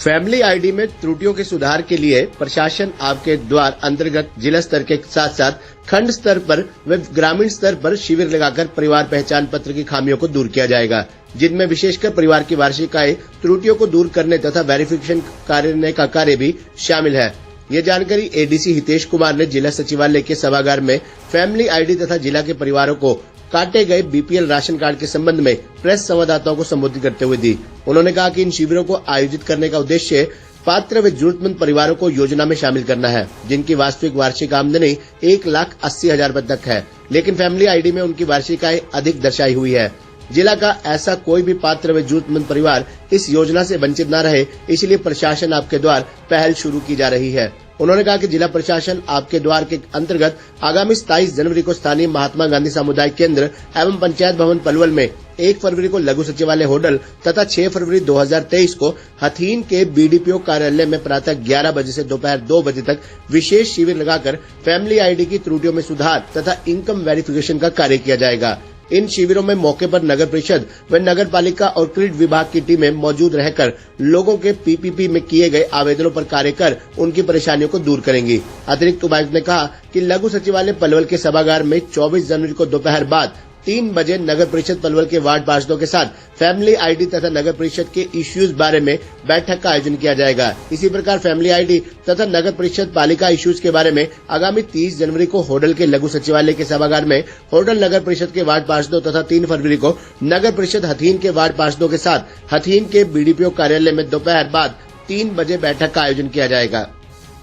Family ID में त्रुटियों के सुधार के लिए प्रशासन आपके द्वार अंतर्गत जिला स्तर के साथ साथ खंड स्तर पर व ग्रामीण स्तर पर शिविर लगाकर परिवार पहचान पत्र की खामियों को दूर किया जाएगा, जिनमें विशेषकर परिवार की वार्षिक आय त्रुटियों को दूर करने तथा वेरिफिकेशन करने का कार्य भी शामिल है। ये जानकारी एडीसी हितेश कुमार ने जिला सचिवालय के सभागार में फैमिली आईडी तथा जिला के परिवारों को काटे गए बीपीएल राशन कार्ड के संबंध में प्रेस संवाददाताओं को संबोधित करते हुए दी। उन्होंने कहा कि इन शिविरों को आयोजित करने का उद्देश्य पात्र व जरूरतमंद परिवारों को योजना में शामिल करना है, जिनकी वास्तविक वार्षिक आमदनी 1,80,000 रुपए तक है, लेकिन फैमिली आईडी में उनकी वार्षिक आय अधिक दर्शाई हुई है। जिला का ऐसा कोई भी पात्र व जरूरतमंद परिवार इस योजना से वंचित न रहे, इसलिए प्रशासन आपके द्वार पहल शुरू की जा रही है। उन्होंने कहा कि जिला प्रशासन आपके द्वार के अंतर्गत आगामी 27 जनवरी को स्थानीय महात्मा गांधी सामुदायिक केंद्र एवं पंचायत भवन पलवल में, 1 फरवरी को लघु सचिवालय होडल तथा 6 फरवरी 2023 को हथीन के बीडीपीओ कार्यालय में प्रातः 11 बजे से दोपहर 2 बजे तक विशेष शिविर लगाकर फैमिली आईडी की त्रुटियों में सुधार तथा इनकम वेरिफिकेशन का कार्य किया जाएगा। इन शिविरों में मौके पर नगर परिषद व नगर पालिका और क्रीड विभाग की टीमें मौजूद रहकर लोगों के पीपीपी में किए गए आवेदनों पर कार्य कर उनकी परेशानियों को दूर करेंगी। अतिरिक्त उपायुक्त ने कहा कि लघु सचिवालय पलवल के सभागार में 24 जनवरी को दोपहर बाद 3 बजे नगर परिषद पलवल के वार्ड पार्षदों के साथ फैमिली आईडी तथा नगर परिषद के इश्यूज बारे में बैठक का आयोजन किया जाएगा। इसी प्रकार फैमिली आईडी तथा नगर परिषद पालिका इश्यूज के बारे में आगामी 30 जनवरी को होडल के लघु सचिवालय के सभागार में होडल नगर परिषद के वार्ड पार्षदों तथा 3 फरवरी को नगर परिषद हथीन के वार्ड पार्षदों के साथ हथीन के बीडीपीओ कार्यालय में दोपहर बाद 3 बजे बैठक का आयोजन किया जाएगा।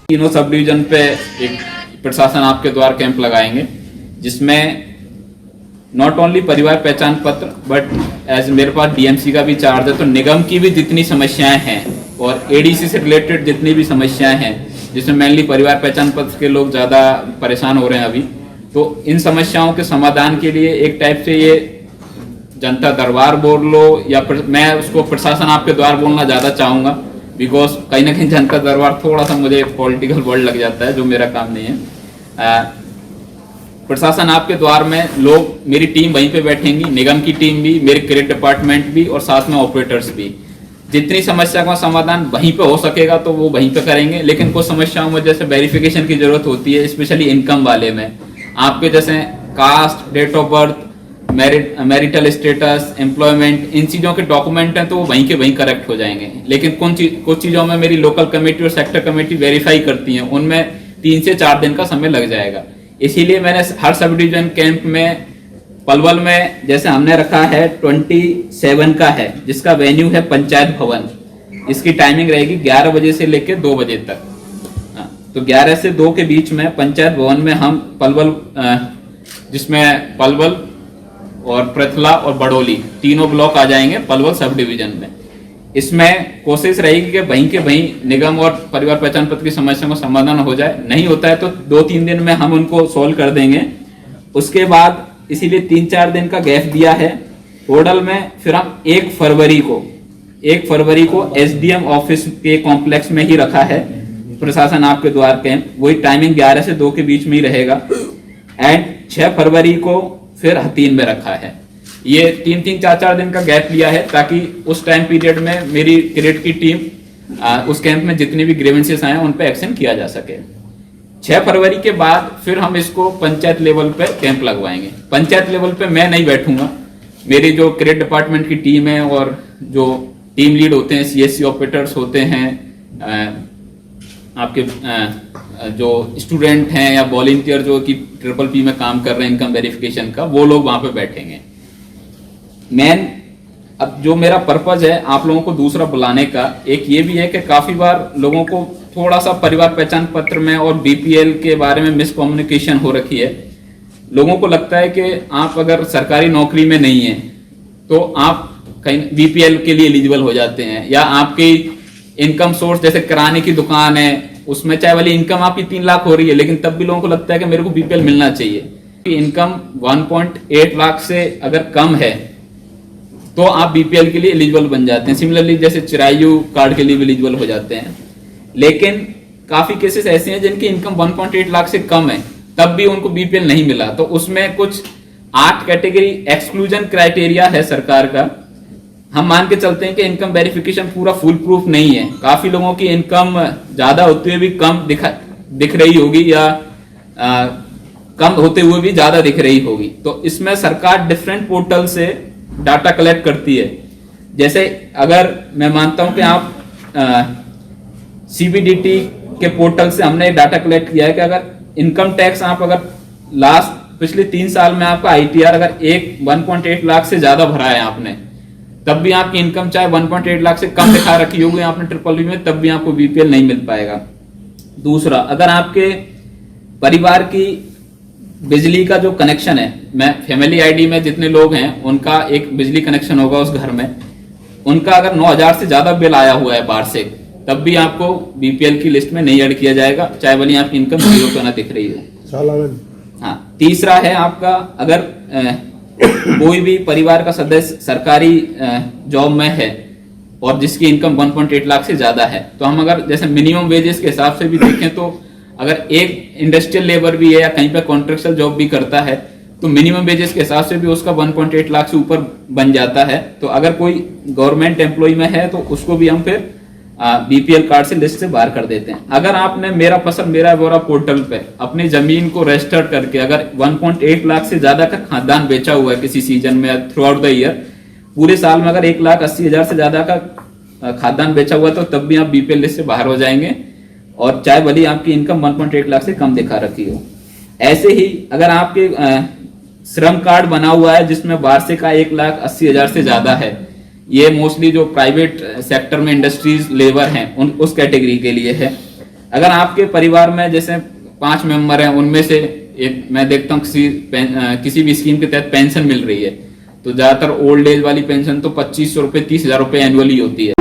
तीनों सब डिवीजन पे एक प्रशासन आपके द्वार कैंप लगाएंगे, जिसमें नॉट ओनली परिवार पहचान पत्र बट एज मेरे पास डीएमसी का भी चार्ज है, तो निगम की भी जितनी समस्याएं हैं और एडीसी से रिलेटेड जितनी भी समस्याएं हैं, जिसमें मेनली परिवार पहचान पत्र के लोग ज्यादा परेशान हो रहे हैं अभी, तो इन समस्याओं के समाधान के लिए एक टाइप से ये जनता दरबार बोल लो या मैं उसको प्रशासन आपके द्वार बोलना ज्यादा चाहूंगा, बिकॉज कहीं ना कहीं जनता दरबार थोड़ा सा मुझे पॉलिटिकल वर्ड लग जाता है, जो मेरा काम नहीं है। प्रशासन आपके द्वार में लोग, मेरी टीम वहीं पे बैठेंगी, निगम की टीम भी, मेरे क्रेडिट डिपार्टमेंट भी और साथ में ऑपरेटर्स भी। जितनी समस्या का समाधान वहीं पे हो सकेगा तो वो वहीं पे करेंगे, लेकिन कुछ समस्याओं में जैसे वेरिफिकेशन की जरूरत होती है, स्पेशली इनकम वाले में, आपके जैसे caste, date of birth, marital status, employment, इन चीजों के डॉक्यूमेंट हैं तो वो वहीं के वहीं करेक्ट हो जाएंगे। लेकिन कुछ चीजों में मेरी लोकल कमेटी और सेक्टर कमेटी वेरीफाई करती है, उनमें 3 से 4 दिन का समय लग जाएगा। इसीलिए मैंने हर सब डिवीजन कैंप में पलवल में जैसे हमने रखा है 27 का है, जिसका वेन्यू है पंचायत भवन। इसकी टाइमिंग रहेगी 11 बजे से लेकर 2 बजे तक। तो 11 से 2 के बीच में पंचायत भवन में हम पलवल, जिसमें पलवल और पृथला और बड़ोली तीनों ब्लॉक आ जाएंगे पलवल सब डिवीजन में। इसमें कोशिश रहेगी कि वहीं के वहीं निगम और परिवार पहचान पत्र की समस्या का समाधान हो जाए। नहीं होता है तो 2-3 दिन में हम उनको सोल्व कर देंगे। उसके बाद इसीलिए 3-4 दिन का गैप दिया है होडल में। फिर हम 1 फरवरी को एसडीएम ऑफिस के कॉम्प्लेक्स में ही रखा है प्रशासन आपके द्वार कैंप। वही टाइमिंग 11 से 2 के बीच में ही रहेगा। एंड 6 फरवरी को फिर हथीन में रखा है। ये 3-3, 4-4 दिन का गैप लिया है ताकि उस टाइम पीरियड में मेरी क्रेडिट की टीम उस कैंप में जितनी भी ग्रीवेंसेस आए उन पे एक्शन किया जा सके। 6 फरवरी के बाद फिर हम इसको पंचायत लेवल पे कैंप लगवाएंगे। पंचायत लेवल पे मैं नहीं बैठूंगा, मेरी जो क्रेडिट डिपार्टमेंट की टीम है और जो टीम लीड होते हैं, सीएससी ऑपरेटर्स होते हैं, आपके जो स्टूडेंट हैं या वॉलंटियर जो कि PPP में काम कर रहे हैं इनकम वेरिफिकेशन का, वो लोग वहां पे बैठेंगे। अब जो मेरा पर्पज है आप लोगों को दूसरा बुलाने का, एक ये भी है कि काफी बार लोगों को थोड़ा सा परिवार पहचान पत्र में और बीपीएल के बारे में मिसकम्युनिकेशन हो रखी है। लोगों को लगता है कि आप अगर सरकारी नौकरी में नहीं है तो आप कहीं बीपीएल के लिए एलिजिबल हो जाते हैं, या आपकी इनकम सोर्स जैसे किराने की दुकान है उसमें चाहे वाली इनकम आपकी 3 लाख हो रही है, लेकिन तब भी लोगों को लगता है कि मेरे को बीपीएल मिलना चाहिए। इनकम 1.8 लाख से अगर कम है तो आप बीपीएल के लिए एलिजिबल बन जाते हैं। सिमिलरली जैसे चिरायु कार्ड के लिए भी एलिजिबल हो जाते हैं। लेकिन काफी केसेस ऐसे हैं जिनकी इनकम 1.8 लाख से कम है, तब भी उनको बीपीएल नहीं मिला। तो उसमें कुछ 8 कैटेगरी एक्सक्लूजन क्राइटेरिया है सरकार का, हम मान के चलते हैं कि इनकम वेरिफिकेशन पूरा फुल प्रूफ नहीं है, काफी लोगों की इनकम ज्यादा होते हुए भी कम दिख रही होगी या कम होते हुए भी ज्यादा दिख रही होगी। तो इसमें सरकार डिफरेंट पोर्टल से डाटा कलेक्ट करती है। जैसे अगर मैं मानता हूं कि आप सीबीडीटी के पोर्टल से हमने डाटा कलेक्ट किया है कि अगर इनकम टैक्स आप अगर लास्ट पिछले 3 साल में आपका आईटीआर अगर 1.8 लाख से ज्यादा भरा है आपने, तब भी आपकी इनकम चाहे 1.8 लाख से कम दिखा रखी होगी आपने ट्रिपल में, तब भी आपको बीपीएल नहीं मिल पाएगा। दूसरा, अगर आपके परिवार की बिजली का जो कनेक्शन है, मैं फैमिली आईडी में जितने लोग हैं उनका एक बिजली कनेक्शन होगा उस घर में, उनका अगर 9,000 से ज्यादा बिल आया हुआ है वार्षिक, तब भी आपको बीपीएल की लिस्ट में नहीं ऐड किया जाएगा, चाहे भले आपकी इनकम 0 क्यों ना दिख रही हो। हाँ, तीसरा है आपका अगर कोई भी परिवार का सदस्य सरकारी जॉब में है और जिसकी इनकम 1.8 लाख से ज्यादा है, तो हम अगर जैसे मिनिमम वेजेस के हिसाब से भी देखें तो अगर एक इंडस्ट्रियल लेबर भी है या कहीं पे कॉन्ट्रेक्चुअल जॉब भी करता है तो मिनिमम वेजेस के हिसाब से भी उसका 1.8 लाख से ऊपर बन जाता है। तो अगर कोई गवर्नमेंट एम्प्लॉय में है तो उसको भी हम फिर बीपीएल कार्ड से लिस्ट से बाहर कर देते हैं। अगर आपने मेरा पसंद मेरा ब्यौरा पोर्टल पे अपनी जमीन को रजिस्टर करके अगर 1.8 लाख से ज्यादा का खाद्यान्न बेचा हुआ है किसी सीजन में थ्रू आउट द ईयर, पूरे साल में अगर 1,80,000 से ज्यादा का खाद्यान्न बेचा हुआ तो तब भी आप बीपीएल लिस्ट से बाहर हो जाएंगे, और चाहे भले आपकी इनकम 1.8 लाख से कम दिखा रखी हो। ऐसे ही अगर आपके श्रम कार्ड बना हुआ है जिसमें वार्षिक आय 1,80,000 से ज्यादा है, ये मोस्टली जो प्राइवेट सेक्टर में इंडस्ट्रीज लेबर हैं उस कैटेगरी के लिए है। अगर आपके परिवार में जैसे 5 मेंबर हैं, उनमें से एक मैं देखता हूँ किसी भी स्कीम के तहत पेंशन मिल रही है, तो ज्यादातर ओल्ड एज वाली पेंशन तो 2,500 रुपए 30,000 रुपए एनुअली होती है।